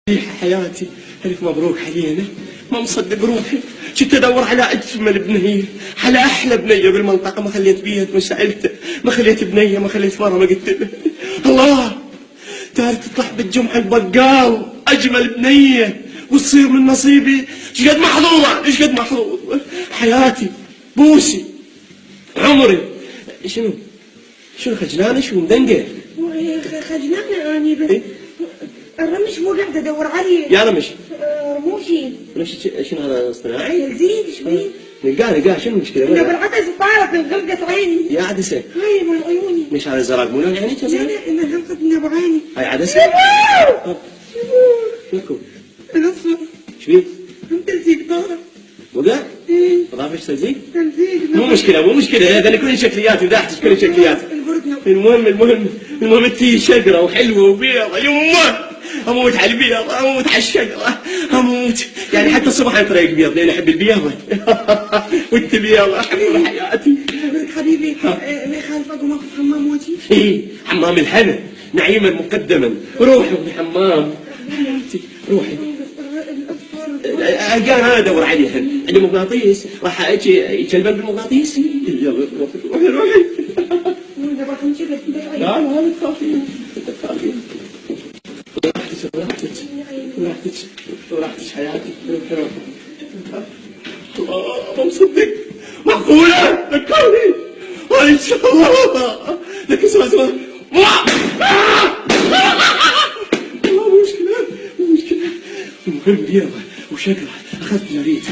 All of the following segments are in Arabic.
حياتي ألف مبروك علينا. ما مصدق روحي، كنت أدور على أجمل بنية، على أحلى بنية بالمنطقة، ما خليت بيت، ما سألت، ما خليت بنية، ما خليت مرة، ما قلت له الله تعال تطلع بالجمعة البقال أجمل بنية وتصير من نصيبي. ايش قد محظوظة، ايش قد محظوظ حياتي، بوسي عمري. شنو خجلانة، شو مدنقة؟ خجلانة أني بس. الرمش مو قاعد أدور عليه. يا رمش رموشي. شنو هذا اصطناعي؟ زين شوي. نقاه شنو المشكلة؟ أنا بالعدسة طارت من غلقة عيني. يا عدسة؟ هاي مال عيوني. مش هذا الزرق مو لون عينيك؟ لا أنا غلقت من أبو عيني. هاي عدسة؟ شوفوا الأصفر. شبيه؟ هم تلزيق طارت. وقع؟ إيه. طلع ايش تلزيق؟ تلزيق. مو مشكلة هذا كل شكليات وداحتك كل شكليات. المهم انتي شقرة وحلوة وبيضة، يمه اموت على البيض، اموت على الشقرة، اموت يعني حتى الصبح عن طريق بيض لان احب البيضة. وانت بيضة احب حياتي. حبيبي ما يخالف اقوم اخذ حمام وجهي. ايه حمام الحنة نعيما مقدما، روحي حمام حياتي روحي. القان انا ادور عليهن، عندي مغناطيس راح اجي يكلبن بالمغناطيس. يلا روحي. لا لا تخافي راحتك حياتي. ما مصدق، معقولة ذكرني ان شاء الله لك اسمع والله مو مشكلة. المهم بيضة وشقرة اخذت جريد.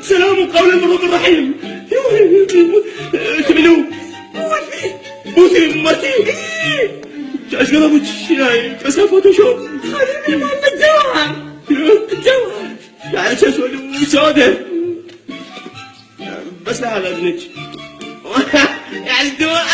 سلام قولا من رب الرحيم. منو؟ بوسي مرتي. ايش قربت الشاي كسر فوتوشوب. خليني محمد جوهر. على اساس وسودة بس لا على اذنك يعني الدواء.